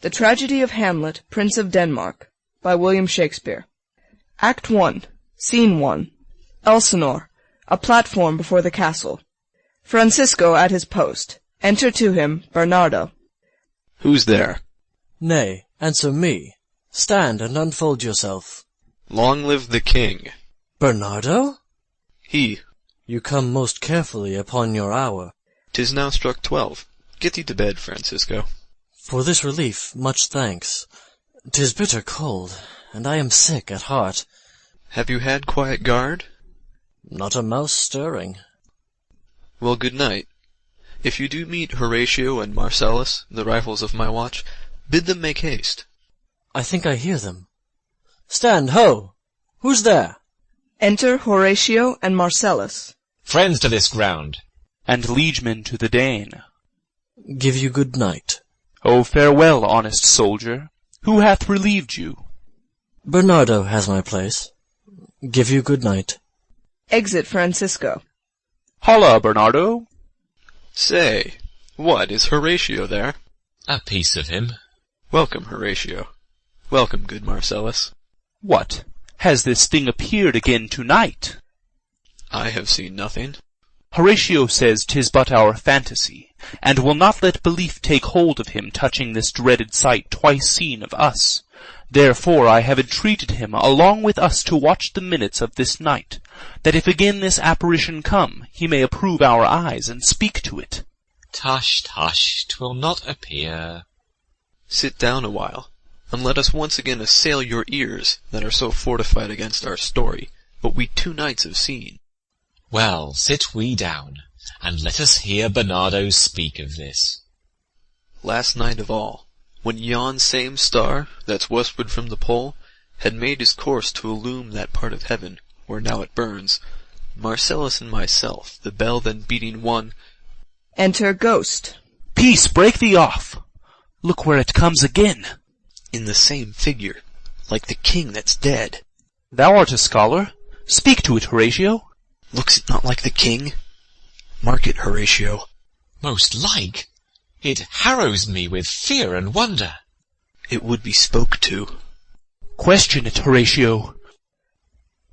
The Tragedy of Hamlet, Prince of Denmark, by William Shakespeare. Act 1, Scene 1. Elsinore, a platform before the castle. Francisco at his post. Enter to him Bernardo. Who's there? Nay, answer me. Stand and unfold yourself. Long live the king. Bernardo? He. You come most carefully upon your hour. 'Tis now struck 12. Get thee to bed, Francisco. For this relief, much thanks. 'Tis bitter cold, and I am sick at heart. Have you had quiet guard? Not a mouse stirring. Well, good night. If you do meet Horatio and Marcellus, the rivals of my watch, bid them make haste. I think I hear them. Stand, ho! Who's there? Enter Horatio and Marcellus. Friends to this ground, and liegemen to the Dane. Give you good night. Oh, farewell, honest soldier. Who hath relieved you? Bernardo has my place. Give you good night. Exit Francisco. Holla, Bernardo. Say, what, is Horatio there? a piece of him. Welcome, Horatio. Welcome, good Marcellus. What, has this thing appeared again to-night? I have seen nothing. Horatio says 'tis but our fantasy, and will not let belief take hold of him touching this dreaded sight twice seen of us. Therefore I have entreated him along with us to watch the minutes of this night, that if again this apparition come, he may approve our eyes and speak to it. Tush, tush, 'twill not appear. Sit down a while, and let us once again assail your ears that are so fortified against our story, what we 2 nights have seen. Well, sit we down, and let us hear Bernardo speak of this. Last night of all, when yon same star, that's westward from the pole, had made his course to illume that part of heaven, where now it burns, Marcellus and myself, the bell then beating one— Enter Ghost. Peace, break thee off. Look where it comes again. in the same figure, like the king that's dead. Thou art a scholar. Speak to it, Horatio. Looks it not like the king? Mark it, Horatio. Most like. It harrows me with fear and wonder. It would be spoke to. Question it, Horatio.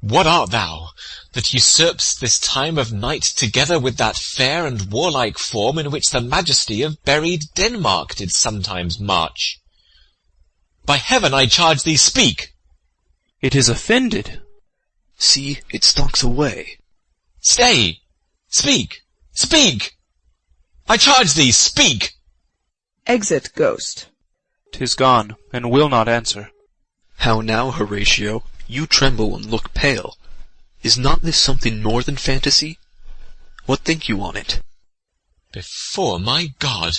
What art thou, that usurp'st this time of night together with that fair and warlike form in which the majesty of buried Denmark did sometimes march? By heaven, I charge thee, speak! It is offended. See, it stalks away. Stay! Speak! Speak! I charge thee, speak! Exit Ghost. 'Tis gone, and will not answer. How now, Horatio? You tremble and look pale. Is not this something more than fantasy? What think you on it? Before my God,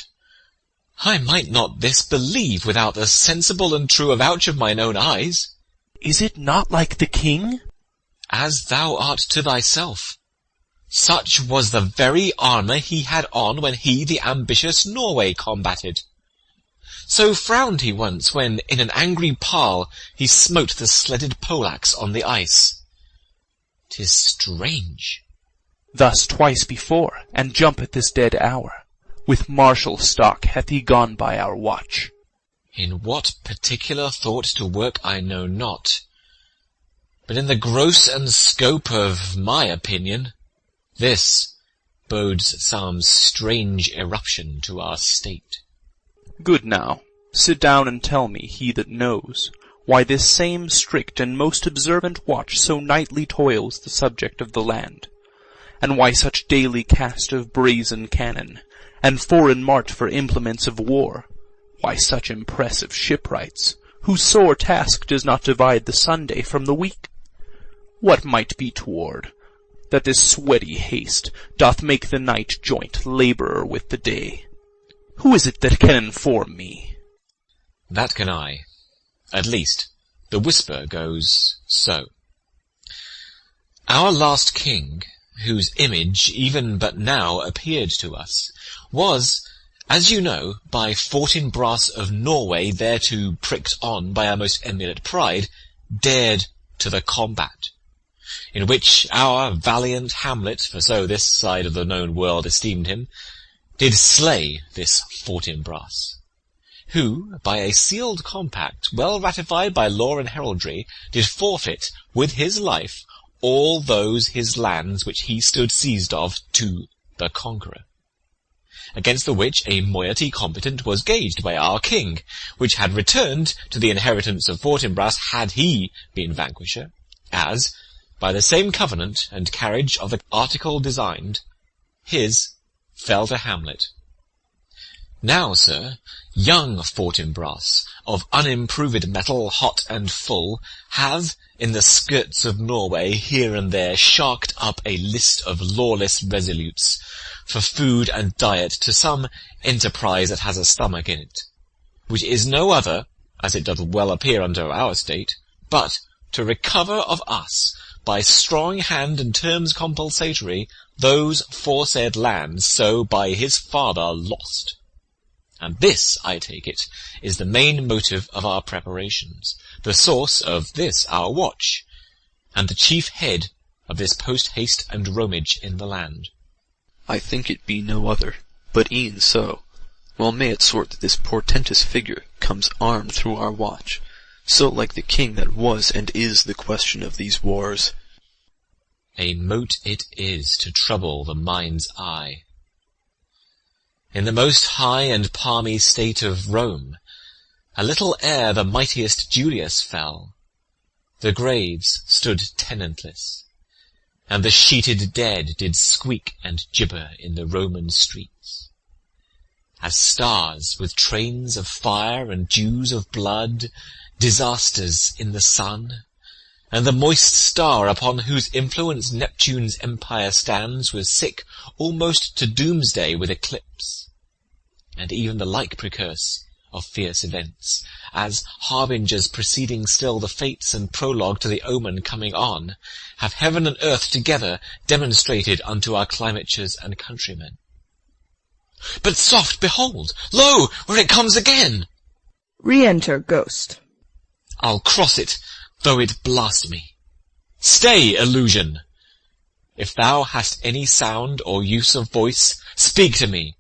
I might not this believe without the sensible and true avouch of mine own eyes. Is it not like the king? As thou art to thyself. Such was the very armour he had on when he the ambitious Norway combated. So frowned he once when, in an angry parle, he smote the sledded Polacs on the ice. 'Tis strange. Thus twice before, and jump at this dead hour. With martial stock hath he gone by our watch. In what particular thought to work I know not, but in the gross and scope of my opinion, this bodes some strange eruption to our state. Good now, sit down and tell me, he that knows, why this same strict and most observant watch so nightly toils the subject of the land, and why such daily cast of brazen cannon, and foreign mart for implements of war, why such impressive shipwrights, whose sore task does not divide the Sunday from the week? What might be toward, that this sweaty haste doth make the night joint labourer with the day? Who is it that can inform me? That can I. At least, the whisper goes so. Our last king, whose image even but now appeared to us, was, as you know, by Fortinbras of Norway thereto pricked on by our most emulate pride, dared to the combat, in which our valiant Hamlet, for so this side of the known world esteemed him, did slay this Fortinbras. who, by a sealed compact, well ratified by law and heraldry, did forfeit, with his life, all those his lands which he stood seized of to the conqueror. Against the which a moiety competent was gauged by our king, which had returned to the inheritance of Fortinbras had he been vanquisher, as, by the same covenant and carriage of the article designed, his fell to Hamlet. Now, sir, young Fortinbras, of unimproved metal, hot and full, have, in the skirts of Norway, here and there, sharked up a list of lawless resolutes, for food and diet to some enterprise that has a stomach in it, which is no other, as it doth well appear under our state, but to recover of us, by strong hand and terms compulsatory, those foresaid lands so by his father lost. And this, I take it, is the main motive of our preparations, the source of this our watch, and the chief head of this post-haste and roamage in the land. I think it be no other, but e'en so. Well may it sort that this portentous figure comes armed through our watch, so like the king that was and is the question of these wars. A mote it is to trouble the mind's eye. In the most high and palmy state of Rome, a little ere the mightiest Julius fell, the graves stood tenantless, and the sheeted dead did squeak and gibber in the Roman streets. As stars with trains of fire and dews of blood, disasters in the sun, and the moist star upon whose influence Neptune's empire stands was sick almost to doomsday with eclipse, and even the like precurse of fierce events, as harbingers preceding still the fates and prologue to the omen coming on, have heaven and earth together demonstrated unto our climatures and countrymen. But soft, behold! Lo, where it comes again! Re-enter Ghost. I'll cross it, though it blast me. Stay, illusion! If thou hast any sound or use of voice, speak to me.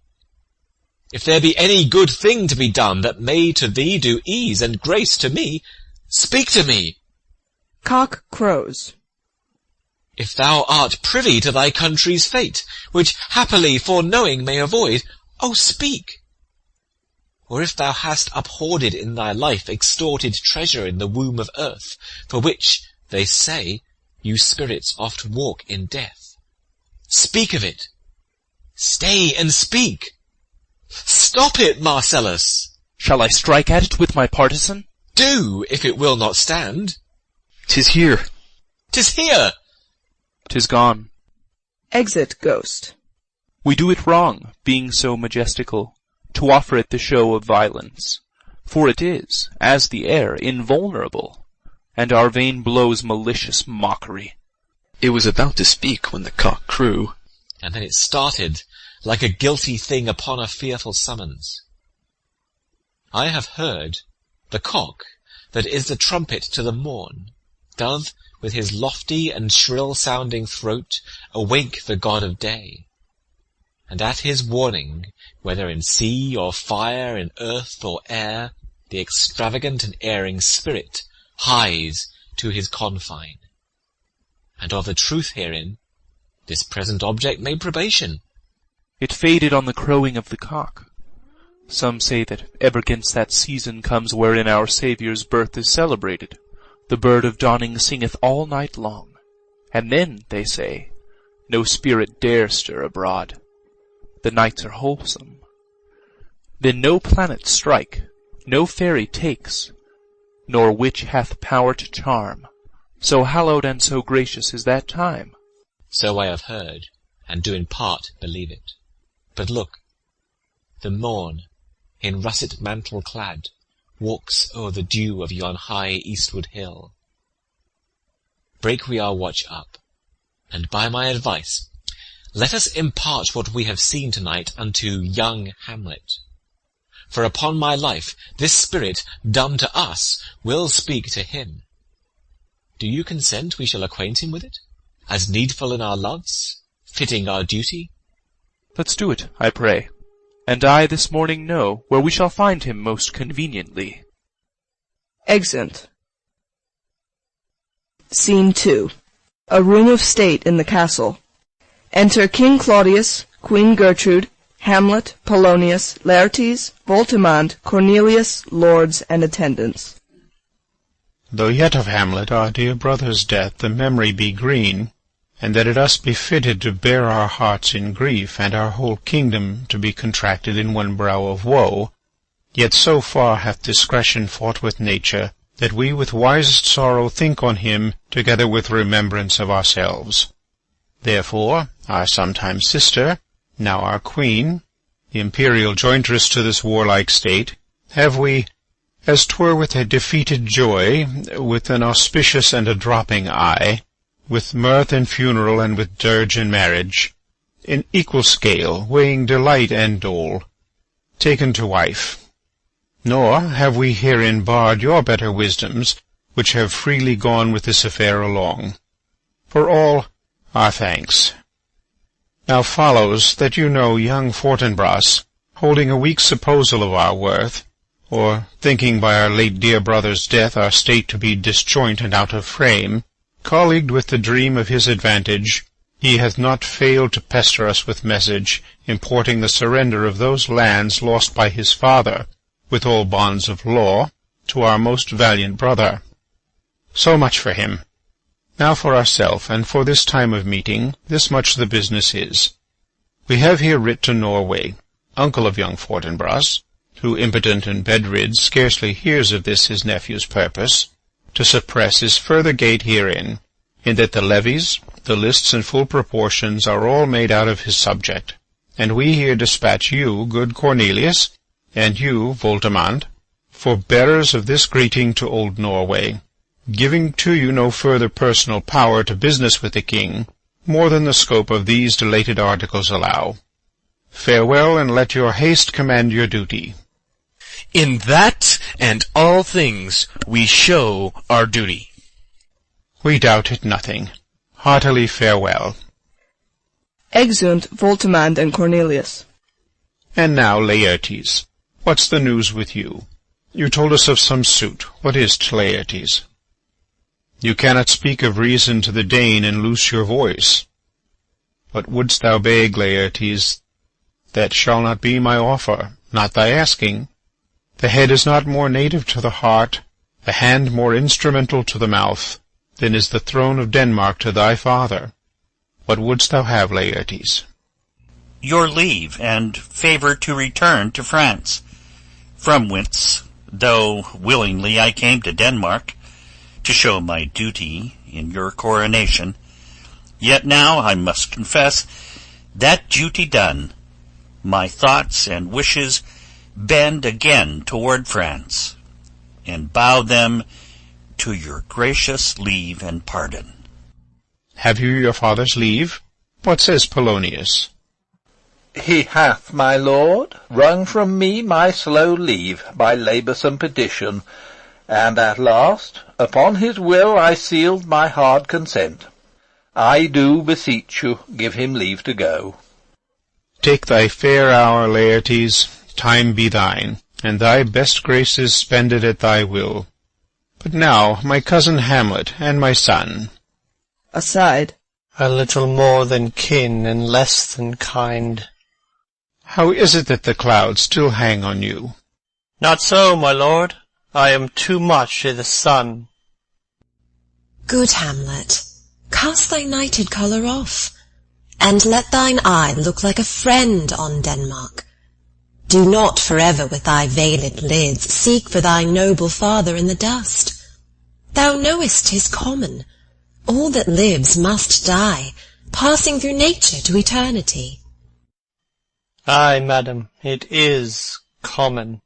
If there be any good thing to be done that may to thee do ease and grace to me, speak to me. Cock crows. If thou art privy to thy country's fate, which happily foreknowing may avoid, O speak. Or if thou hast uphoarded in thy life extorted treasure in the womb of earth, for which, they say, you spirits oft walk in death, speak of it. Stay and speak. Stop it, Marcellus! Shall I strike at it with my partisan? Do, if it will not stand. 'Tis here. 'Tis here! 'Tis gone. Exit Ghost. We do it wrong, being so majestical, to offer it the show of violence, for it is, as the air, invulnerable, and our vain blows malicious mockery. It was about to speak when the cock crew, And then it started, like a guilty thing upon a fearful summons. I have heard the cock, that is the trumpet to the morn, doth with his lofty and shrill-sounding throat awake the god of day, and at his warning, whether in sea or fire, in earth or air, the extravagant and erring spirit hies to his confine. And of the truth herein, this present object made probation. It faded on the crowing of the cock. Some say that ever 'gainst that season comes wherein our Saviour's birth is celebrated, the bird of dawning singeth all night long, and then, they say, no spirit dare stir abroad. The nights are wholesome. Then no planet strike, no fairy takes, nor witch hath power to charm, so hallowed and so gracious is that time. So I have heard, and do in part believe it. But look, the morn, in russet mantle clad, walks o'er the dew of yon high eastward hill. Break we our watch up, and by my advice, let us impart what we have seen to-night unto young Hamlet. For upon my life, this spirit, dumb to us, will speak to him. Do you consent we shall acquaint him with it, as needful in our loves, fitting our duty? Let's do it, I pray. and I this morning know where we shall find him most conveniently. Exeunt. Scene 2. A room of state in the castle. Enter King Claudius, Queen Gertrude, Hamlet, Polonius, Laertes, Voltimand, Cornelius, lords, and attendants. Though yet of Hamlet, our dear brother's death, the memory be green, and that it us be fitted to bear our hearts in grief, and our whole kingdom to be contracted in one brow of woe, yet so far hath discretion fought with nature, that we with wisest sorrow think on him, together with remembrance of ourselves. Therefore, our sometime sister, now our queen, the imperial jointress to this warlike state, have we, as 'twere with a defeated joy, with an auspicious and a dropping eye, with mirth and funeral and with dirge and marriage, in equal scale, weighing delight and dole, taken to wife. Nor have we herein barred your better wisdoms, which have freely gone with this affair along. For all, our thanks. Now follows that you know young Fortinbras, holding a weak supposal of our worth, or thinking by our late dear brother's death our state to be disjoint and out of frame, colleagued with the dream of his advantage, he hath not failed to pester us with message, importing the surrender of those lands lost by his father, with all bonds of law, to our most valiant brother. So much for him. Now for ourself, and for this time of meeting, this much the business is. We have here writ to Norway, uncle of young Fortinbras, who, impotent and bedrid, scarcely hears of this his nephew's purpose, to suppress his further gate herein, in that the levies, the lists and full proportions are all made out of his subject, and we here dispatch you, good Cornelius, and you, Voltimand, for bearers of this greeting to old Norway, giving to you no further personal power to business with the king, more than the scope of these delated articles allow. Farewell, and let your haste command your duty. In that and all things we show our duty. We doubt it nothing. Heartily farewell. Exeunt Voltimand and Cornelius. And now, Laertes, what's the news with you? You told us of some suit. What is't, Laertes? You cannot speak of reason to the Dane and loose your voice. What wouldst thou beg, Laertes? That shall not be my offer, not thy asking. The head is not more native to the heart, the hand more instrumental to the mouth, than is the throne of Denmark to thy father. What wouldst thou have, Laertes? Your leave and favour to return to France, from whence, though willingly I came to Denmark, to show my duty in your coronation, yet now I must confess, that duty done, my thoughts and wishes bend again toward France, and bow them to your gracious leave and pardon. Have you your father's leave? What says Polonius? He hath, my lord, wrung from me my slow leave by laboursome petition, and at last upon his will I sealed my hard consent. I do beseech you give him leave to go. Take thy fair hour, Laertes, time be thine, and thy best graces spended at thy will. But now, my cousin Hamlet, and my son. Aside. A little more than kin, and less than kind. How is it that the clouds still hang on you? Not so, my lord. I am too much i' the sun. Good Hamlet, cast thy nighted colour off, and let thine eye look like a friend on Denmark. Do not forever with thy veiled lids seek for thy noble father in the dust. Thou knowest 'tis common. All that lives must die, passing through nature to eternity. Ay, madam, it is common.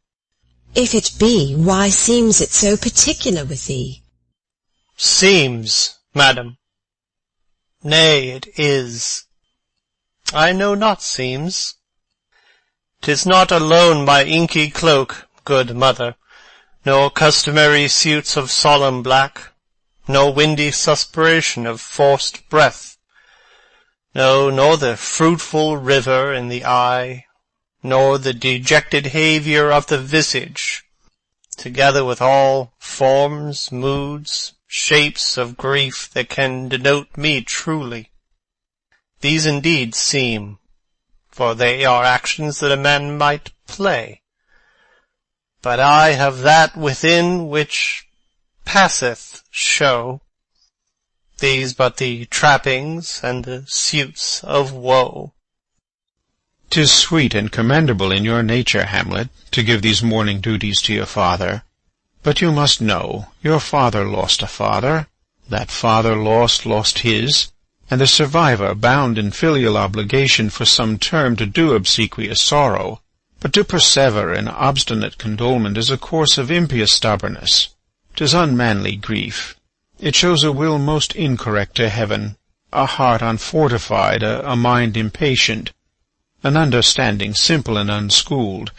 If it be, why seems it so particular with thee? Seems, madam. Nay, it is. I know not seems. 'Tis not alone my inky cloak, good mother, nor customary suits of solemn black, nor windy suspiration of forced breath, no, nor the fruitful river in the eye, nor the dejected haviour of the visage, together with all forms, moods, shapes of grief that can denote me truly. These indeed seem, for they are actions that a man might play. But I have that within which passeth show, these but the trappings and the suits of woe. 'Tis sweet and commendable in your nature, Hamlet, to give these mourning duties to your father. But you must know, your father lost a father, that father lost his, and the survivor bound in filial obligation for some term to do obsequious sorrow. But to persever in obstinate condolement is a course of impious stubbornness. 'Tis unmanly grief. It shows a will most incorrect to heaven, a heart unfortified, a mind impatient, an understanding simple and unschooled.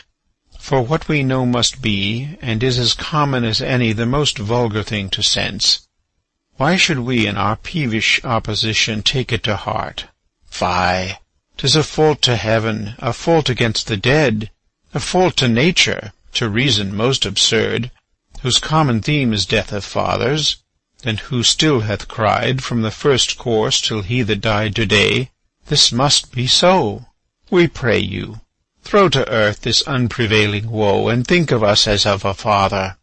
For what we know must be, and is as common as any, the most vulgar thing to sense. Why should we in our peevish opposition take it to heart? Fie! 'Tis a fault to heaven, a fault against the dead, a fault to nature, to reason most absurd, whose common theme is death of fathers, and who still hath cried from the first course till he that died to-day, this must be so. We pray you, throw to earth this unprevailing woe, and think of us as of a father.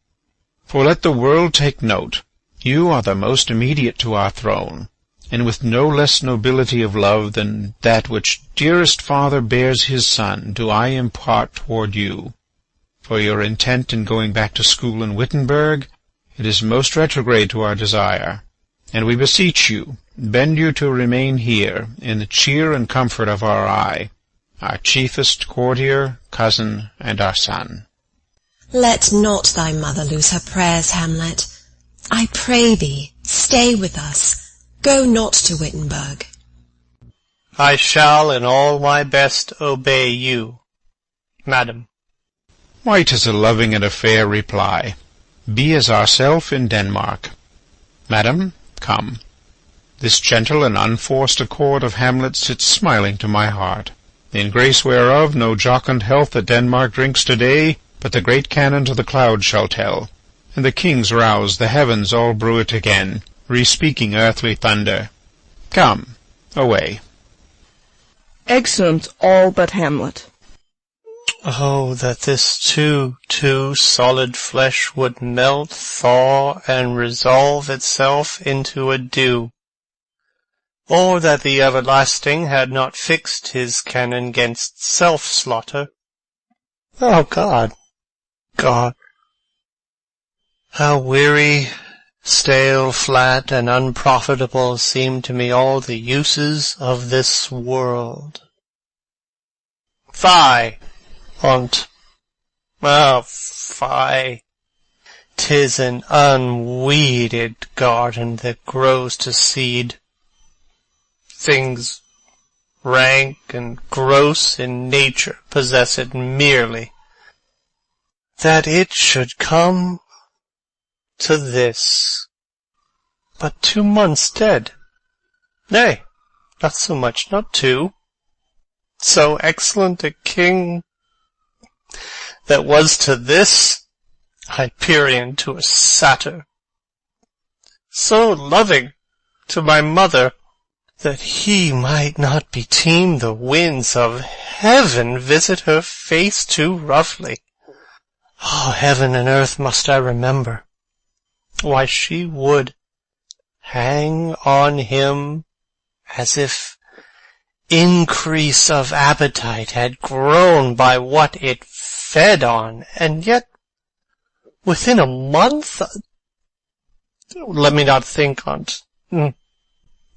For let the world take note, you are the most immediate to our throne, and with no less nobility of love than that which dearest father bears his son do I impart toward you. For your intent in going back to school in Wittenberg, it is most retrograde to our desire, and we beseech you, bend you to remain here, in the cheer and comfort of our eye, our chiefest courtier, cousin, and our son. Let not thy mother lose her prayers, Hamlet. I pray thee, stay with us. Go not to Wittenberg. I shall in all my best obey you, madam. Why, 'tis a loving and a fair reply. Be as ourself in Denmark. Madam, come. This gentle and unforced accord of Hamlet sits smiling to my heart, in grace whereof no jocund health that Denmark drinks to-day, but the great cannon to the clouds shall tell, and the kings rouse the heavens all bruit again, re-speaking earthly thunder. Come, away. Exeunt all but Hamlet. Oh, that this too solid flesh would melt, thaw, and resolve itself into a dew! Or that the everlasting had not fixed his cannon 'gainst self-slaughter. Oh, God! How weary, stale, flat, and unprofitable seem to me all the uses of this world. Fie! Fie! 'Tis an unweeded garden that grows to seed. Things rank and gross in nature possess it merely. That it should come to this, but 2 months dead. Nay, not so much, not 2. So excellent a king that was to this Hyperion to a satyr, so loving to my mother that he might not beteem the winds of heaven visit her face too roughly. Oh, heaven and earth must I remember. Why, she would hang on him as if increase of appetite had grown by what it fed on, and yet within a month, let me not think on't.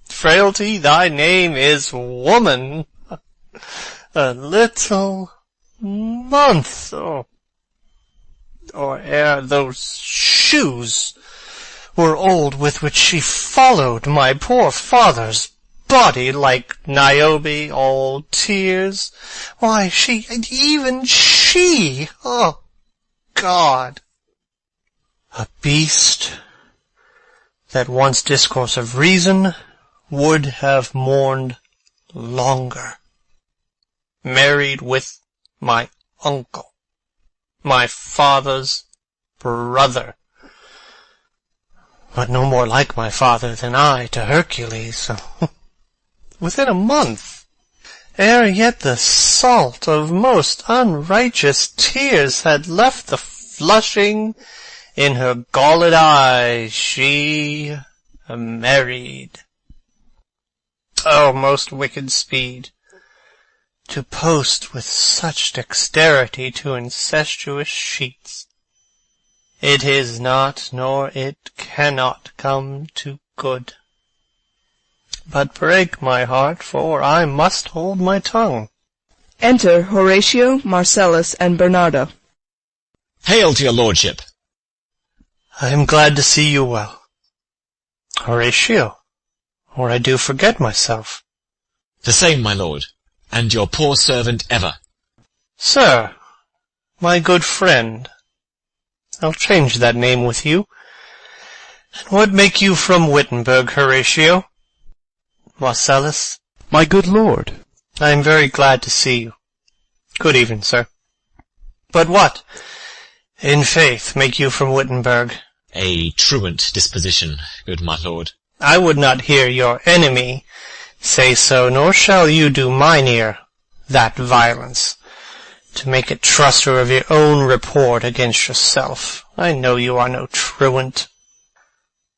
Frailty, thy name is woman. A little month, or ere those shoes were old with which she followed my poor father's body like Niobe, all tears. Why, even she, oh God! A beast that once discourse of reason would have mourned longer, married with my uncle, my father's brother, but no more like my father than I to Hercules. Within a month, ere yet the salt of most unrighteous tears had left the flushing in her galled eyes, she married. O most wicked speed, to post with such dexterity to incestuous sheets! It is not, nor it cannot come to good. But break my heart, for I must hold my tongue. Enter Horatio, Marcellus, and Bernardo. Hail to your lordship. I am glad to see you well. Horatio, or I do forget myself. The same, my lord, and your poor servant ever. Sir, my good friend, I'll change that name with you. And what make you from Wittenberg, Horatio? Marcellus? My good lord. I am very glad to see you. Good evening, sir. But what, in faith, make you from Wittenberg? A truant disposition, good my lord. I would not hear your enemy say so, nor shall you do mine ear that violence, to make it truster of your own report against yourself. I know you are no truant.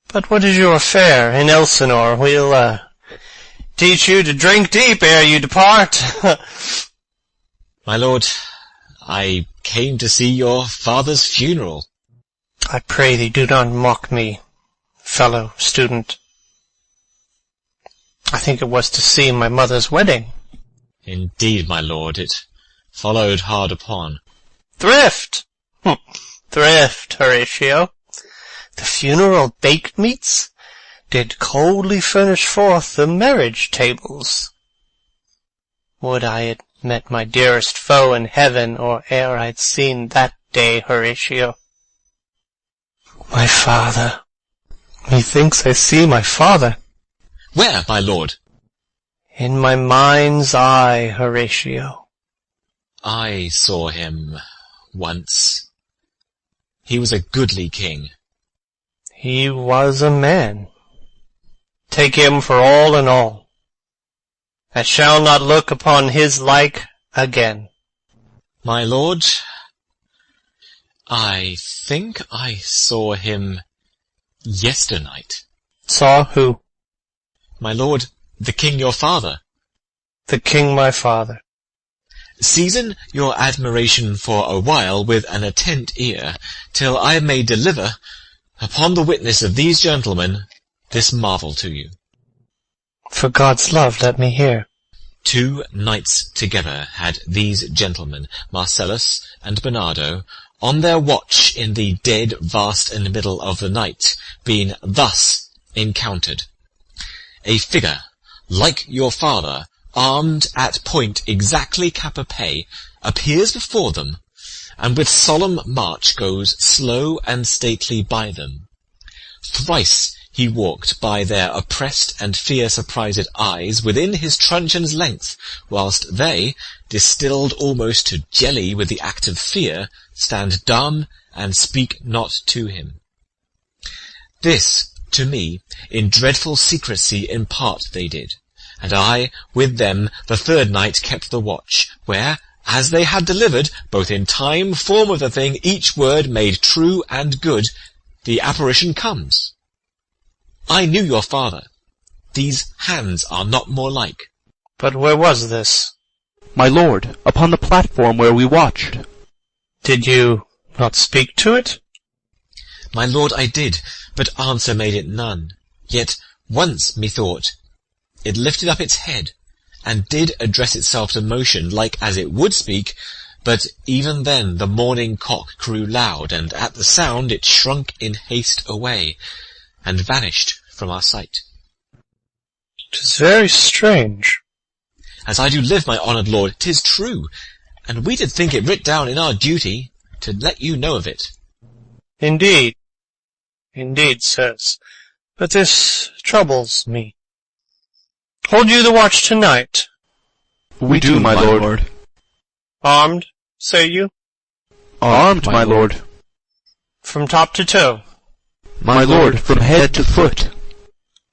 But what is your affair in Elsinore? We'll teach you to drink deep ere you depart. My lord, I came to see your father's funeral. I pray thee do not mock me, fellow student. I think it was to see my mother's wedding. Indeed, my lord, it followed hard upon. Thrift! Thrift, Horatio. The funeral baked meats did coldly furnish forth the marriage tables. Would I had met my dearest foe in heaven, or ere I'd seen that day, Horatio. My father. Methinks I see my father. Where, my lord? In my mind's eye, Horatio. I saw him once. He was a goodly king. He was a man. Take him for all in all. I shall not look upon his like again. My lord, I think I saw him yesternight. Saw who? My lord, the king your father. The king my father. Season your admiration for a while with an attent ear, till I may deliver, upon the witness of these gentlemen, this marvel to you. For God's love, let me hear. 2 nights together had these gentlemen, Marcellus and Bernardo, on their watch in the dead vast and middle of the night, been thus encountered. A figure, like your father, armed at point exactly cap-a-pie, appears before them, and with solemn march goes slow and stately by them. Thrice he walked by their oppressed and fear-surprised eyes within his truncheon's length, whilst they, distilled almost to jelly with the act of fear, stand dumb and speak not to him. This, to me, in dreadful secrecy impart they did, and I, with them, the 3rd night kept the watch, where, as they had delivered, both in time, form of the thing, each word made true and good, the apparition comes. I knew your father. These hands are not more like. But where was this? My lord, upon the platform where we watched. Did you not speak to it? My lord, I did, but answer made it none. Yet once, methought, it lifted up its head, and did address itself to motion, like as it would speak, but even then the morning cock crew loud, and at the sound it shrunk in haste away, and vanished from our sight. 'Tis very strange. As I do live, my honoured lord, 'tis true, and we did think it writ down in our duty to let you know of it. Indeed, sirs, but this troubles me. Hold you the watch tonight? We do, my lord. Armed? say you? Armed, my lord. From top to toe? My lord, from head to foot.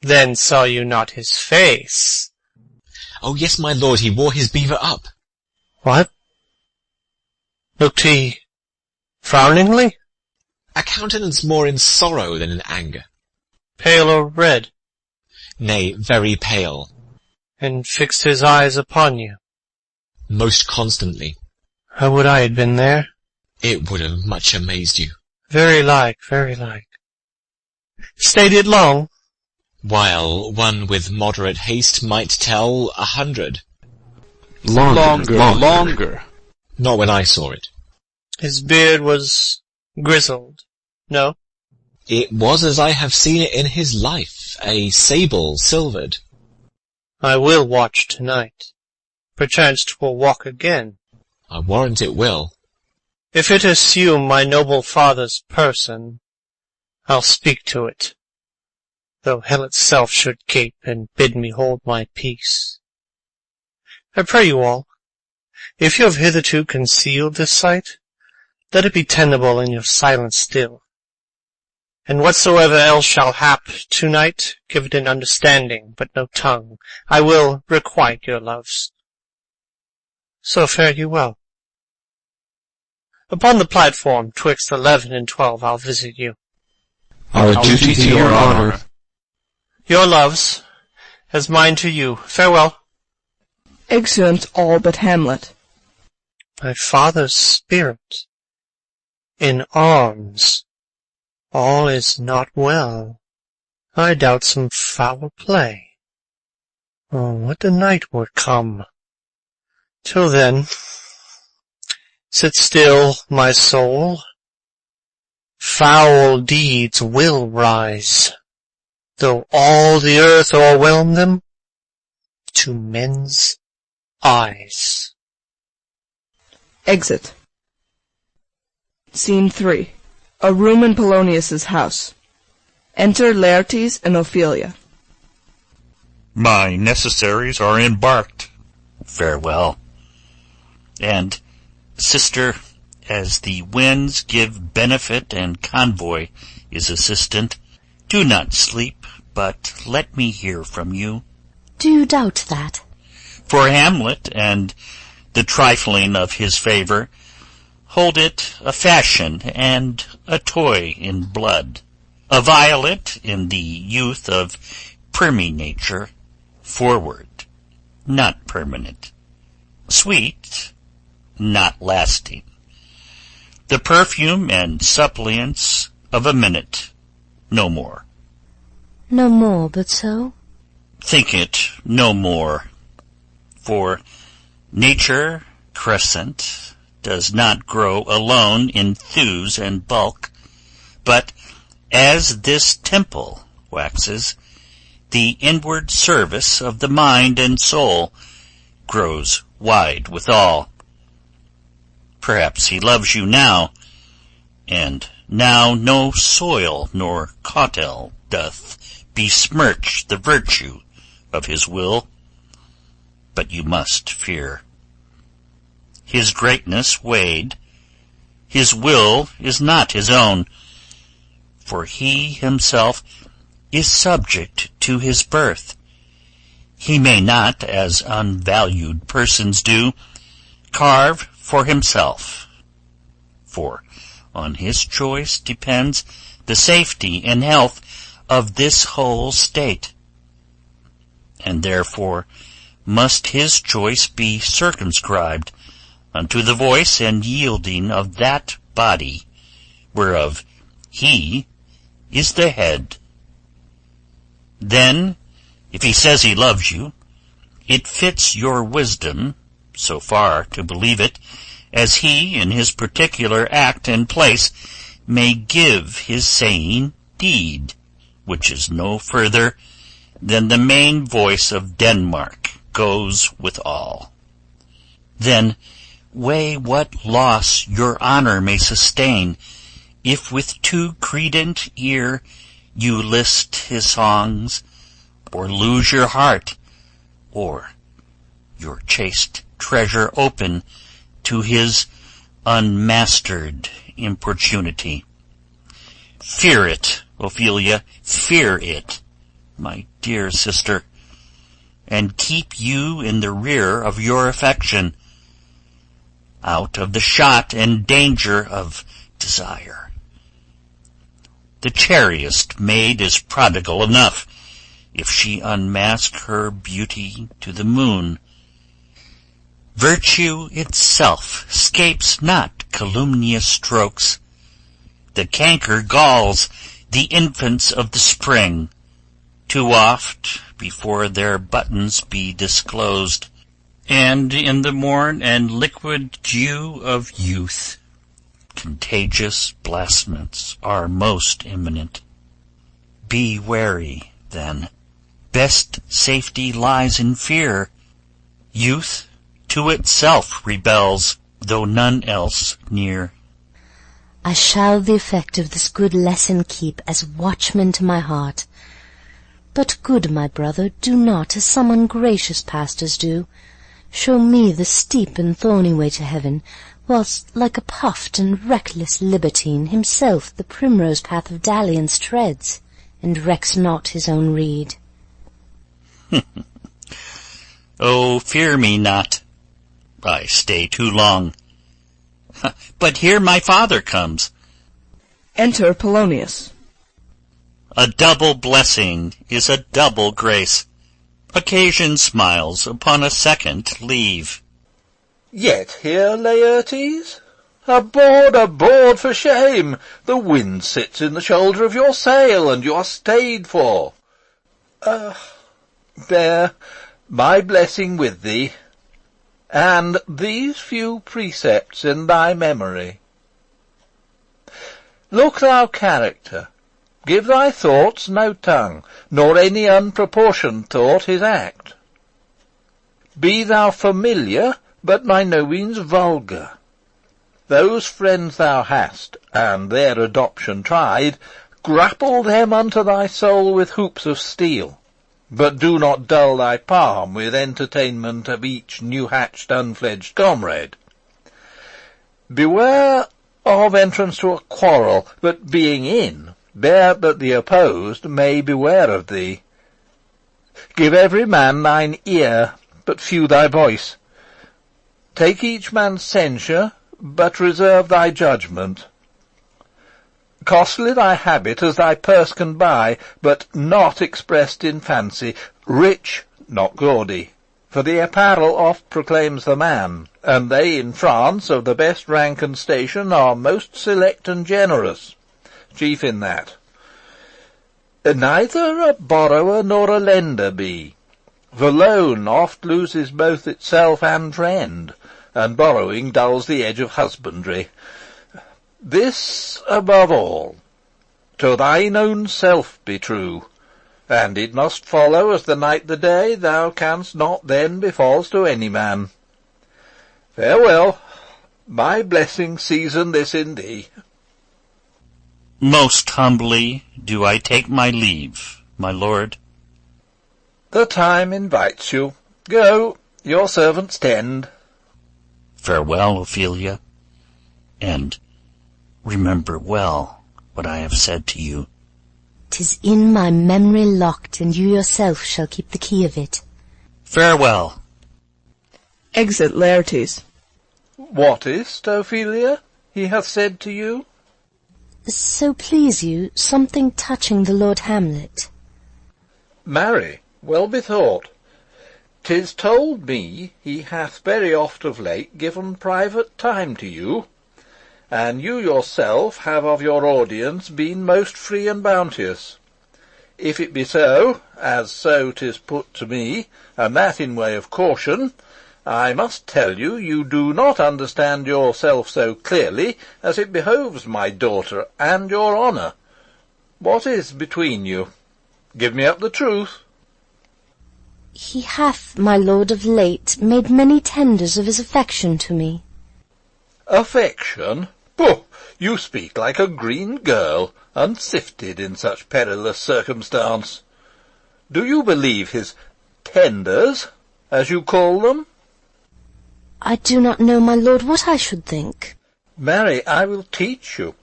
Then saw you not his face? Oh, yes, my lord, he wore his beaver up. What? Looked he frowningly? A countenance more in sorrow than in anger. Pale or red? Nay, very pale. And fixed his eyes upon you? Most constantly. How would I had been there? It would have much amazed you. Very like, very like. Stayed it long? While one with moderate haste might tell 100. Longer. Not when I saw it. His beard was grizzled, no? It was as I have seen it in his life, a sable silvered. I will watch tonight. Perchance 'twill walk again. I warrant it will. If it assume my noble father's person, I'll speak to it, though hell itself should gape and bid me hold my peace. I pray you all, if you have hitherto concealed this sight, let it be tenable in your silence still. And whatsoever else shall hap to-night, give it an understanding, but no tongue. I will requite your loves. So fare you well. Upon the platform, 'twixt 11 and 12, I'll visit you. Our duty to your honor. Your loves, as mine to you. Farewell. Exeunt all but Hamlet. My father's spirit, in arms, all is not well. I doubt some foul play. Oh, what the night would come! Till then, sit still, my soul. Foul deeds will rise, though all the earth o'erwhelm them, to men's eyes. Exit. Scene 3. A room in Polonius's house. Enter Laertes and Ophelia. My necessaries are embarked. Farewell. And, sister, as the winds give benefit and convoy is assistant, do not sleep, but let me hear from you. Do you doubt that? For Hamlet and the trifling of his favour, hold it a fashion and a toy in blood, a violet in the youth of primy nature, forward, not permanent, sweet, not lasting, the perfume and suppliance of a minute, no more. No more but so? Think it no more, for nature crescent does not grow alone in thews and bulk, but as this temple waxes, the inward service of the mind and soul grows wide withal. Perhaps he loves you now, and now no soil nor cautel doth besmirch the virtue of his will, but you must fear. His greatness weighed, his will is not his own, for he himself is subject to his birth. He may not, as unvalued persons do, carve for himself, for on his choice depends the safety and health of this whole state, and therefore must his choice be circumscribed unto the voice and yielding of that body whereof he is the head. Then, if he says he loves you, it fits your wisdom so far to believe it, as he in his particular act and place may give his saying deed, which is no further than the main voice of Denmark goes with all. Then weigh what loss your honour may sustain, if with too credent ear you list his songs, or lose your heart, or your chaste treasure open to his unmastered importunity. Fear it, Ophelia, fear it, my dear sister, and keep you in the rear of your affection, out of the shot and danger of desire. The chariest maid is prodigal enough, if she unmask her beauty to the moon. Virtue itself scapes not calumnious strokes. The canker galls the infants of the spring, too oft before their buttons be disclosed, and in the morn and liquid dew of youth, contagious blasphements are most imminent. Be wary, then. Best safety lies in fear. Youth to itself rebels, though none else near. I shall the effect of this good lesson keep as watchman to my heart. But, good my brother, do not, as some ungracious pastors do, show me the steep and thorny way to heaven, whilst, like a puffed and reckless libertine, himself the primrose path of dalliance treads, and recks not his own reed. Oh, fear me not. I stay too long. But here my father comes. Enter Polonius. A double blessing is a double grace. Occasion smiles upon a second leave. Yet here, Laertes? Aboard, for shame! The wind sits in the shoulder of your sail, and you are stayed for. Bear my blessing with thee, and these few precepts in thy memory. Look thou character, give thy thoughts no tongue, nor any unproportioned thought his act. Be thou familiar, but by no means vulgar. Those friends thou hast, and their adoption tried, grapple them unto thy soul with hoops of steel, but do not dull thy palm with entertainment of each new-hatched unfledged comrade. Beware of entrance to a quarrel, but being in, bear that the opposed may beware of thee. Give every man thine ear, but few thy voice. Take each man's censure, but reserve thy judgment. Costly thy habit as thy purse can buy, but not expressed in fancy. Rich, not gaudy, for the apparel oft proclaims the man, and they in France of the best rank and station are most select and generous, chief in that. Neither a borrower nor a lender be, for loan oft loses both itself and friend, and borrowing dulls the edge of husbandry. This above all, to thine own self be true, and it must follow as the night the day, thou canst not then be false to any man. Farewell, my blessing season this in thee. Most humbly do I take my leave, my lord. The time invites you. Go, your servants tend. Farewell, Ophelia, and remember well what I have said to you. 'Tis in my memory locked, and you yourself shall keep the key of it. Farewell. Exit Laertes. What is't, Ophelia, he hath said to you? So please you, something touching the Lord Hamlet. Marry, well bethought. 'Tis told me he hath very oft of late given private time to you, and you yourself have of your audience been most free and bounteous. If it be so, as so 'tis put to me, and that in way of caution, I must tell you, you do not understand yourself so clearly as it behoves my daughter and your honour. What is between you? Give me up the truth. He hath, my lord, of late made many tenders of his affection to me. Affection? Pooh! You speak like a green girl, unsifted in such perilous circumstance. Do you believe his tenders, as you call them? I do not know, my lord, what I should think. Marry, I will teach you.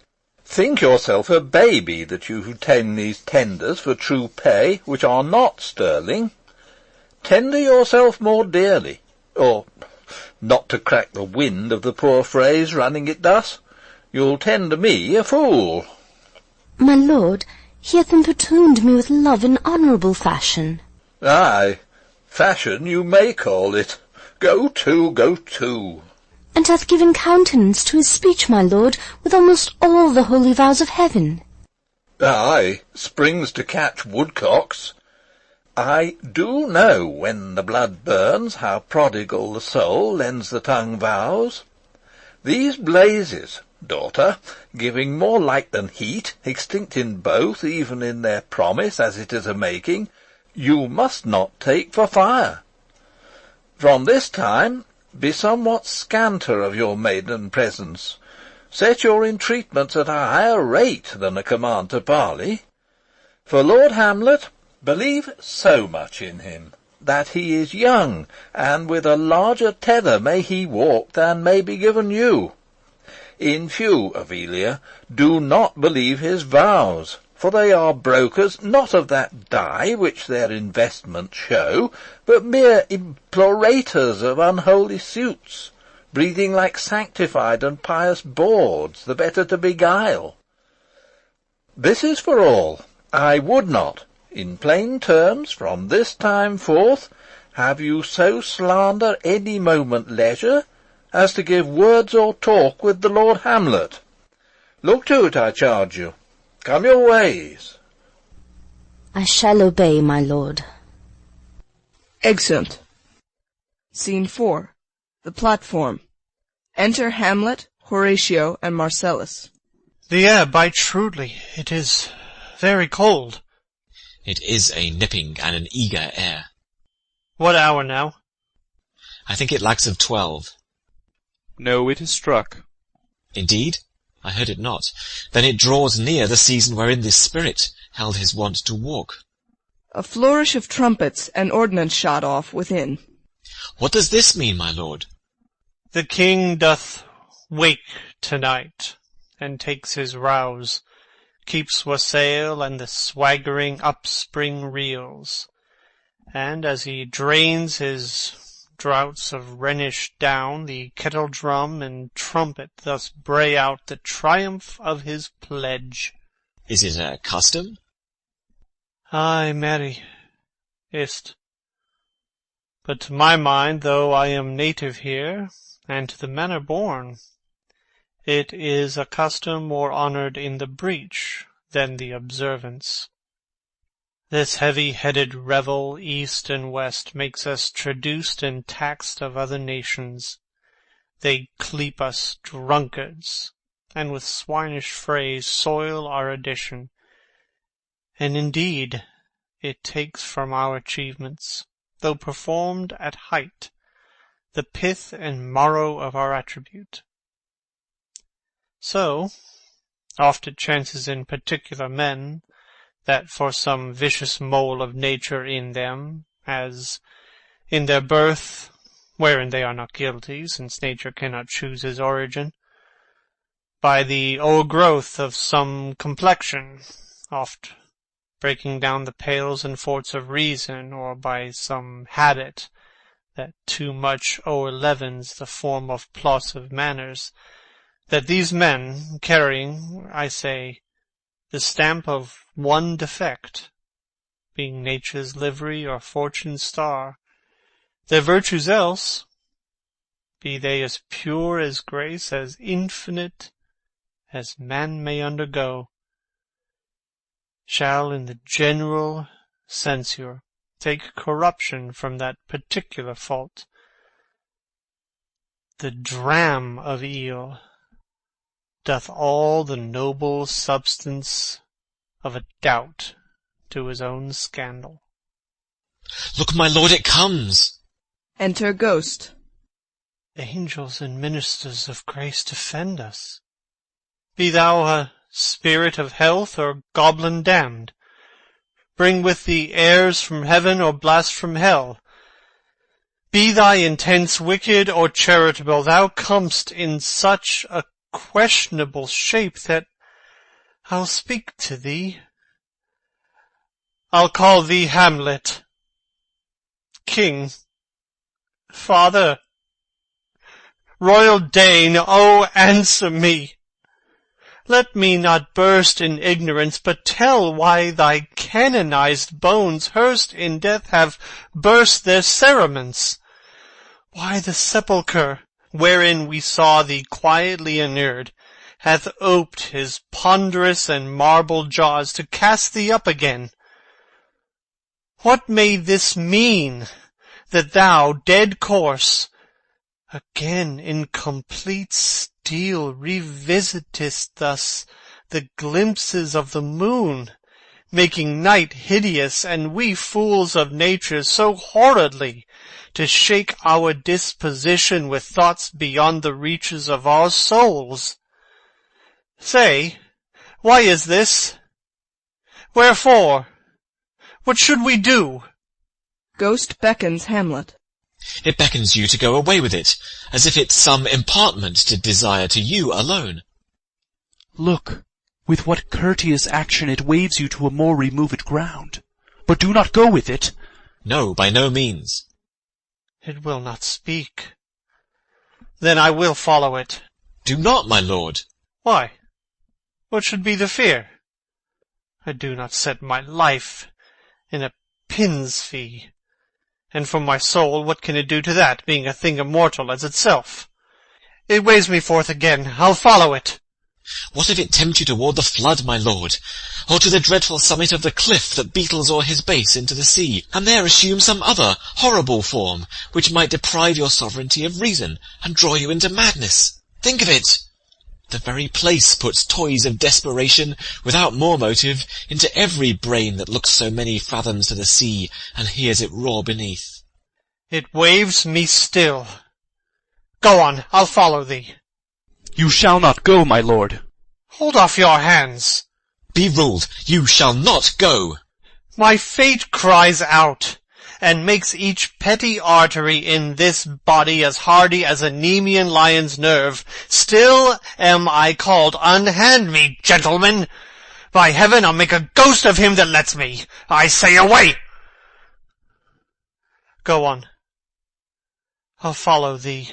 Think yourself a baby that you who tend these tenders for true pay, which are not sterling. Tender yourself more dearly, or, not to crack the wind of the poor phrase running it thus, you'll tender me a fool. My lord, he hath importuned me with love in honourable fashion. Ay, fashion you may call it. Go to, go to. And hath given countenance to his speech, my lord, with almost all the holy vows of heaven. Ay, springs to catch woodcocks. I do know when the blood burns how prodigal the soul lends the tongue vows. These blazes, daughter, giving more light than heat, extinct in both, even in their promise as it is a-making, you must not take for fire. From this time be somewhat scanter of your maiden presence. Set your entreatments at a higher rate than a command to parley. For Lord Hamlet, believe so much in him, that he is young, and with a larger tether may he walk than may be given you. In few, Ophelia, do not believe his vows, for they are brokers not of that dye which their investments show, but mere implorators of unholy suits, breathing like sanctified and pious bawds, the better to beguile. This is for all. I would not, in plain terms, from this time forth, have you so slander any moment leisure, as to give words or talk with the Lord Hamlet. Look to it, I charge you. Come your ways. I shall obey, my lord. Exeunt. Scene 4. The platform. Enter Hamlet, Horatio, and Marcellus. The air bites shrewdly. It is very cold. It is a nipping and an eager air. What hour now? I think it lacks of 12. No, it is struck. Indeed? I heard it not. Then it draws near the season wherein this spirit held his wont to walk. A flourish of trumpets and ordnance shot off within. What does this mean, my lord? The king doth wake to-night, and takes his rouse, keeps wassail, and the swaggering upspring reels, and as he drains his draughts of Rhenish down, the kettle-drum and trumpet thus bray out the triumph of his pledge. Is it a custom? Ay, marry, is't. But to my mind, though I am native here, and to the manner born, it is a custom more honoured in the breach than the observance. This heavy-headed revel east and west makes us traduced and taxed of other nations. They cleap us drunkards, and with swinish phrase soil our addition. And indeed it takes from our achievements, though performed at height, the pith and marrow of our attribute. So, oft it chances in particular men, that for some vicious mole of nature in them, as in their birth, wherein they are not guilty, since nature cannot choose his origin, by the o'ergrowth of some complexion, oft breaking down the pales and forts of reason, or by some habit that too much o'erleavens the form of plausive manners, that these men, carrying, I say, the stamp of one defect, being nature's livery or fortune's star, their virtues else, be they as pure as grace, as infinite as man may undergo, shall in the general censure take corruption from that particular fault. The dram of eel doth all the noble substance of a doubt to his own scandal. Look, my lord, it comes! Enter Ghost. Angels and ministers of grace defend us. Be thou a spirit of health or goblin damned, bring with thee airs from heaven or blast from hell. Be thy intents wicked or charitable, thou comest in such a questionable shape that I'll speak to thee. I'll call thee Hamlet. King, father, royal Dane, oh, answer me. Let me not burst in ignorance, but tell why thy canonized bones, hearsed in death, have burst their cerements. Why the sepulchre, wherein we saw thee quietly inurned, hath oped his ponderous and marble jaws to cast thee up again. What may this mean, that thou, dead corse, again in complete steel revisitest thus the glimpses of the moon, making night hideous, and we fools of nature so horridly to shake our disposition with thoughts beyond the reaches of our souls? Say, why is this? Wherefore? What should we do? Ghost beckons Hamlet. It beckons you to go away with it, as if it's some impartment to desire to you alone. Look, with what courteous action it waves you to a more removed ground. But do not go with it. No, by no means. It will not speak. Then I will follow it. Do not, my lord. Why? What should be the fear? I do not set my life in a pin's fee. And for my soul, what can it do to that, being a thing immortal as itself? It waves me forth again. I'll follow it. What if it tempt you toward the flood, my lord, or to the dreadful summit of the cliff that beetles o'er his base into the sea, and there assume some other horrible form, which might deprive your sovereignty of reason, and draw you into madness? Think of it! The very place puts toys of desperation, without more motive, into every brain that looks so many fathoms to the sea, and hears it roar beneath. It waves me still. Go on, I'll follow thee. You shall not go, my lord. Hold off your hands. Be ruled, you shall not go. My fate cries out, and makes each petty artery in this body as hardy as a Nemean lion's nerve. Still am I called. Unhand me, gentlemen. By heaven, I'll make a ghost of him that lets me. I say away. Go on. I'll follow thee.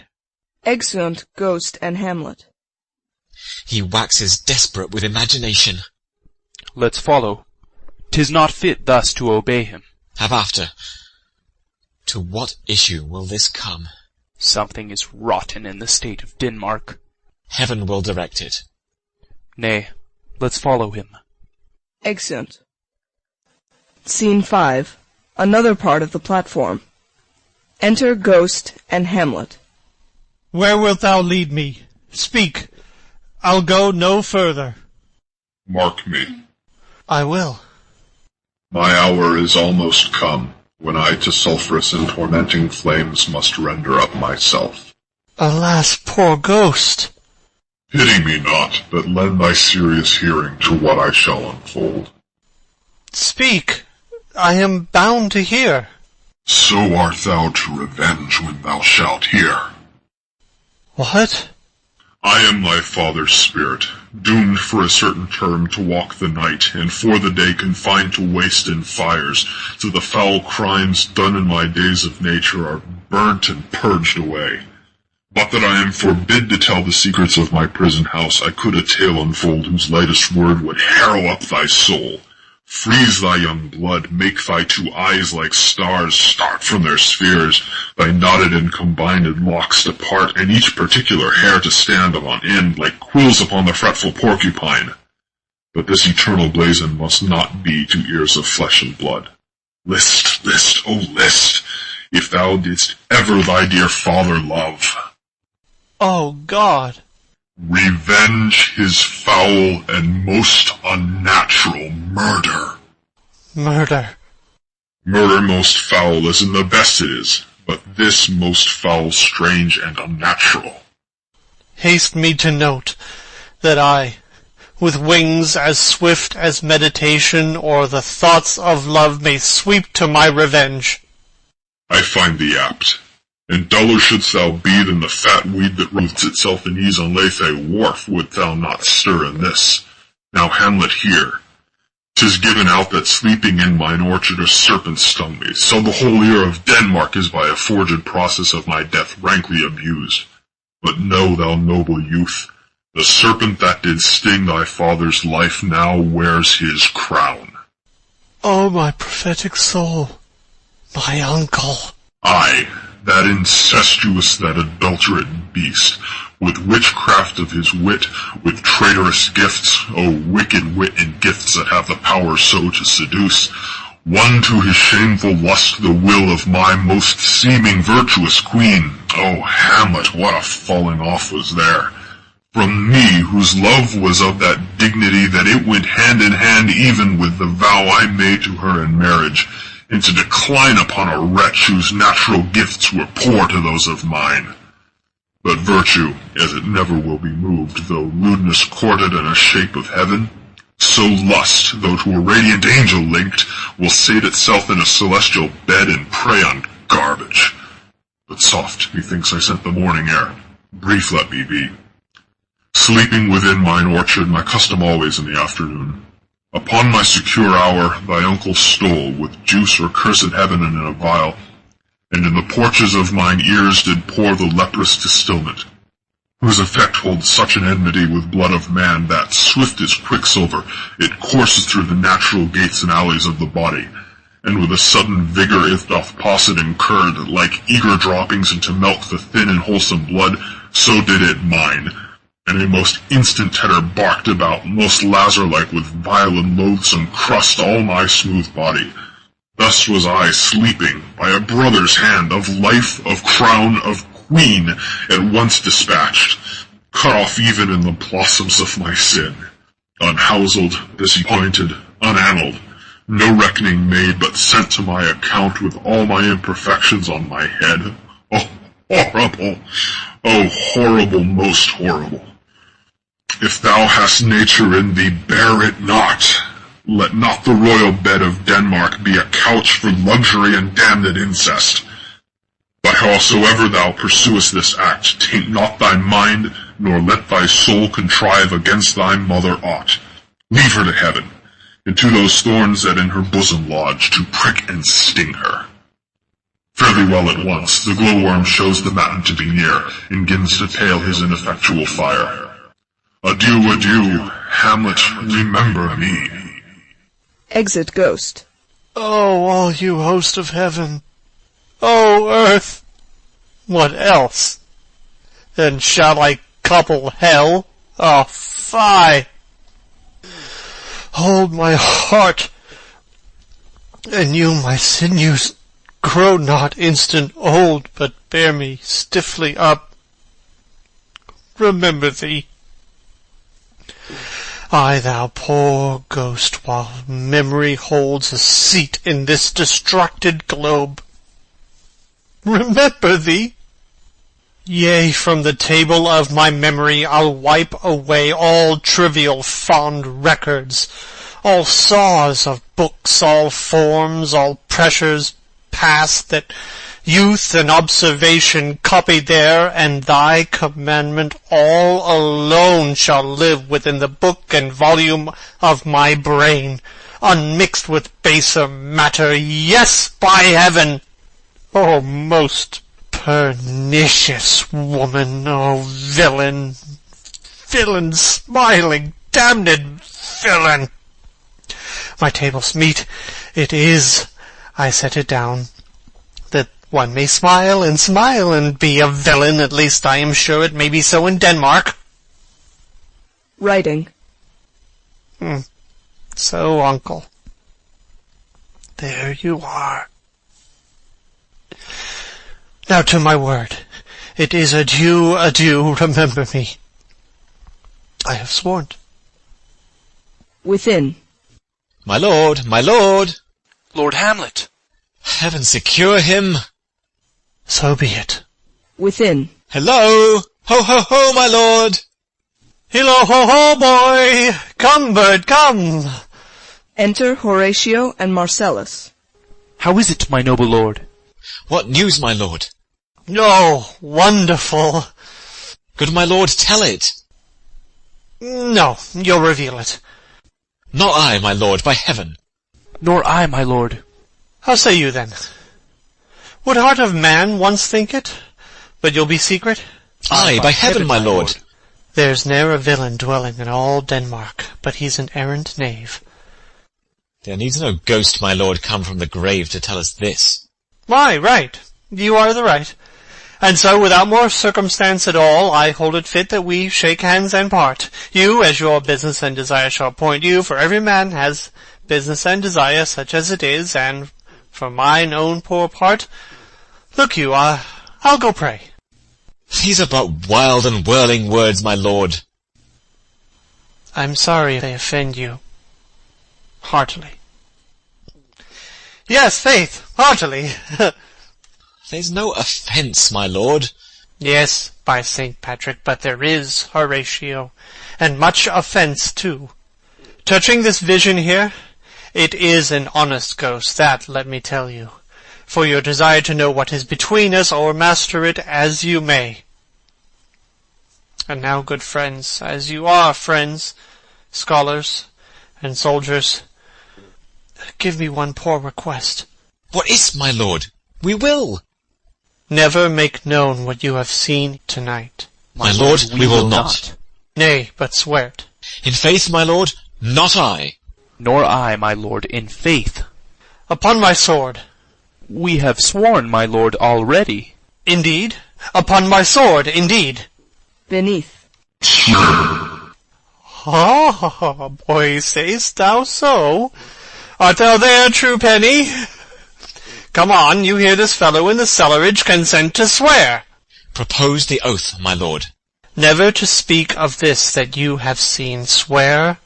Exeunt Ghost and Hamlet. He waxes desperate with imagination. Let's follow. 'Tis not fit thus to obey him. Have after. To what issue will this come? Something is rotten in the state of Denmark. Heaven will direct it. Nay, let's follow him. Exeunt. Scene 5. Another part of the platform. Enter Ghost and Hamlet. Where wilt thou lead me? Speak. I'll go no further. Mark me. I will. My hour is almost come, when I to sulphurous and tormenting flames must render up myself. Alas, poor ghost! Pity me not, but lend thy serious hearing to what I shall unfold. Speak. I am bound to hear. So art thou to revenge when thou shalt hear. What? I am thy father's spirit, doomed for a certain term to walk the night, and for the day confined to waste in fires, till the foul crimes done in my days of nature are burnt and purged away. But that I am forbid to tell the secrets of my prison house, I could a tale unfold whose lightest word would harrow up thy soul, freeze thy young blood, make thy two eyes like stars start from their spheres, thy knotted and combined locks depart, and each particular hair to stand on end like quills upon the fretful porcupine. But this eternal blazon must not be to ears of flesh and blood. List, list, oh list, if thou didst ever thy dear father love. Oh, God! Revenge his foul and most unnatural murder. Murder. Murder most foul as in the best it is, but this most foul, strange, and unnatural. Haste me to note that I, with wings as swift as meditation or the thoughts of love, may sweep to my revenge. I find thee apt. And duller shouldst thou be than the fat weed that roots itself in ease on Lethe wharf, would thou not stir in this. Now, Hamlet, hear. 'Tis given out that sleeping in mine orchard a serpent stung me, so the whole ear of Denmark is by a forged process of my death rankly abused. But know, thou noble youth, the serpent that did sting thy father's life now wears his crown. Oh, my prophetic soul, my uncle. Aye, that incestuous, that adulterate beast, with witchcraft of his wit, with traitorous gifts, O wicked wit and gifts that have the power so to seduce, won to his shameful lust the will of my most seeming virtuous queen. O Hamlet, what a falling off was there! From me, whose love was of that dignity that it went hand in hand even with the vow I made to her in marriage, and to decline upon a wretch whose natural gifts were poor to those of mine. But virtue, as it never will be moved, though rudeness courted in a shape of heaven, so lust, though to a radiant angel linked, will sate itself in a celestial bed and prey on garbage. But soft, methinks I scent the morning air. Brief let me be. Sleeping within mine orchard, my custom always in the afternoon. Upon my secure hour thy uncle stole, with juice or cursed heaven in a vial, and in the porches of mine ears did pour the leprous distilment, whose effect holds such an enmity with blood of man that, swift as quicksilver, it courses through the natural gates and alleys of the body, and with a sudden vigor it doth pass it in curd, like eager droppings into milk the thin and wholesome blood, so did it mine, and a most instant tetter barked about, most lazar-like with vile and loathsome crust all my smooth body. Thus was I sleeping, by a brother's hand, of life, of crown, of queen, at once dispatched, cut off even in the blossoms of my sin, unhouselled, disappointed, unannaled, no reckoning made, but sent to my account with all my imperfections on my head. Oh, horrible! Oh, horrible, most horrible! If thou hast nature in thee, bear it not. Let not the royal bed of Denmark be a couch for luxury and damned incest. But howsoever thou pursuest this act, taint not thy mind, nor let thy soul contrive against thy mother aught. Leave her to heaven, and to those thorns that in her bosom lodge, to prick and sting her. Fare thee well at once, the glowworm shows the matin to be near, and gins to pale his ineffectual fire. Adieu, adieu, Hamlet, remember me. Exit Ghost. Oh, all you host of heaven! Oh, earth! What else? Then shall I couple hell? Oh, fie! Hold my heart, and you my sinews, grow not instant old, but bear me stiffly up. Remember thee. Ay, thou poor ghost, while memory holds a seat in this distracted globe. Remember thee? Yea, from the table of my memory I'll wipe away all trivial fond records, all saws of books, all forms, all pressures past that youth and observation copied there, and thy commandment all alone shall live within the book and volume of my brain, unmixed with baser matter. Yes, by heaven! O most pernicious woman, O villain, villain, smiling, damned villain! My table's meat, it is, I set it down, that one may smile and be a villain. At least I am sure it may be so in Denmark. Writing. So, uncle, there you are. Now to my word. It is adieu, adieu, remember me. I have sworn. Within. My lord, my lord! Lord Hamlet! Heaven secure him! So be it. Within. Hello! Ho, ho, ho, my lord! Hillo, ho, ho, boy! Come, bird, come! Enter Horatio and Marcellus. How is it, my noble lord? What news, my lord? Oh, wonderful. Good my lord, tell it. No, you'll reveal it. Not I, my lord, by heaven. Nor I, my lord. How say you then? Would heart of man once think it? But you'll be secret? Aye, by heaven, my lord. There's ne'er a villain dwelling in all Denmark, but he's an errant knave. There needs no ghost, my lord, come from the grave to tell us this. Why, right. You are the right. And so, without more circumstance at all, I hold it fit that we shake hands and part. You, as your business and desire shall point you, for every man has business and desire such as it is, and for mine own poor part, look you, I'll go pray. These are but wild and whirling words, my lord. I'm sorry if they offend you. Heartily. Yes, faith, heartily. There's no offence, my lord. Yes, by St. Patrick, but there is, Horatio, and much offence too. Touching this vision here, it is an honest ghost, that let me tell you, for your desire to know what is between us, or master it as you may. And now, good friends, as you are friends, scholars, and soldiers, give me one poor request. What is, my lord? We will. Never make known what you have seen tonight. My lord, we will not. Nay, but swear it. In faith, my lord, not I. Nor I, my lord, in faith. Upon my sword. We have sworn, my lord, already. Indeed? Upon my sword, indeed. Beneath. Ah, boy, say'st thou so? Art thou there, true penny? Come on, you hear this fellow in the cellarage consent to swear. Propose the oath, my lord. Never to speak of this that you have seen. Swear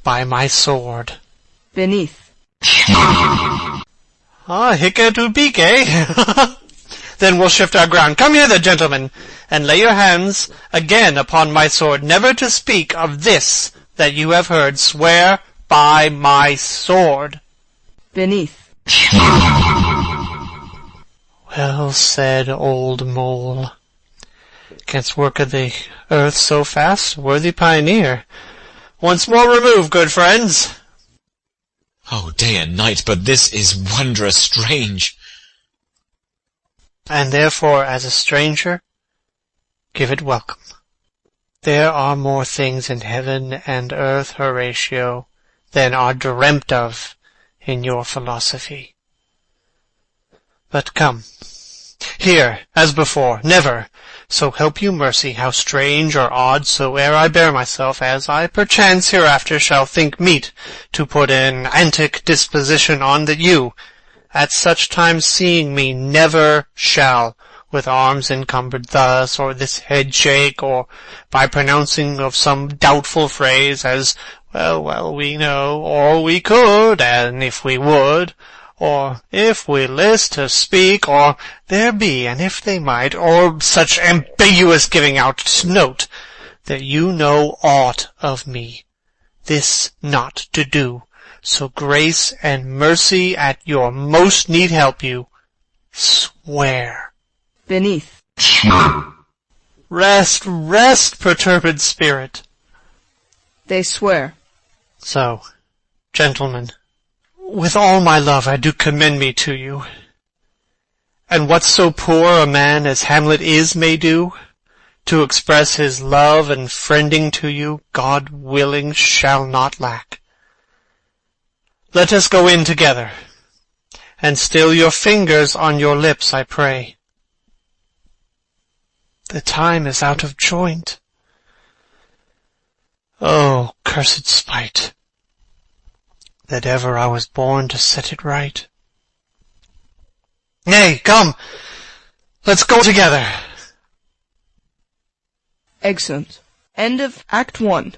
by my sword. Beneath. Ah, hic et ubique. Then we'll shift our ground. Come hither, gentlemen, and lay your hands again upon my sword. Never to speak of this that you have heard. Swear by my sword. Beneath. Well said, old mole. Canst work of the earth so fast, worthy pioneer. Once more remove, good friends. Oh, day and night, but this is wondrous strange. And therefore, as a stranger, give it welcome. There are more things in heaven and earth, Horatio, than are dreamt of in your philosophy. But come, here, as before, never, so help you mercy, how strange or odd soe'er I bear myself, as I perchance hereafter shall think meet to put an antic disposition on, that you, at such time seeing me, never shall, with arms encumbered thus, or this head shake, or by pronouncing of some doubtful phrase, as, well, we know, or we could, and if we would, or if we list to speak, or there be, and if they might, or such ambiguous giving out to note, that you know aught of me, this not to do, so grace and mercy at your most need help you, swear. Beneath. Rest, rest, perturbed spirit. They swear. So, gentlemen, with all my love I do commend me to you. And what so poor a man as Hamlet is may do, to express his love and friending to you, God willing, shall not lack. Let us go in together, and still your fingers on your lips, I pray. The time is out of joint. Oh, cursed spite, that ever I was born to set it right. Nay, come, let's go together. Excellent. End of Act 1.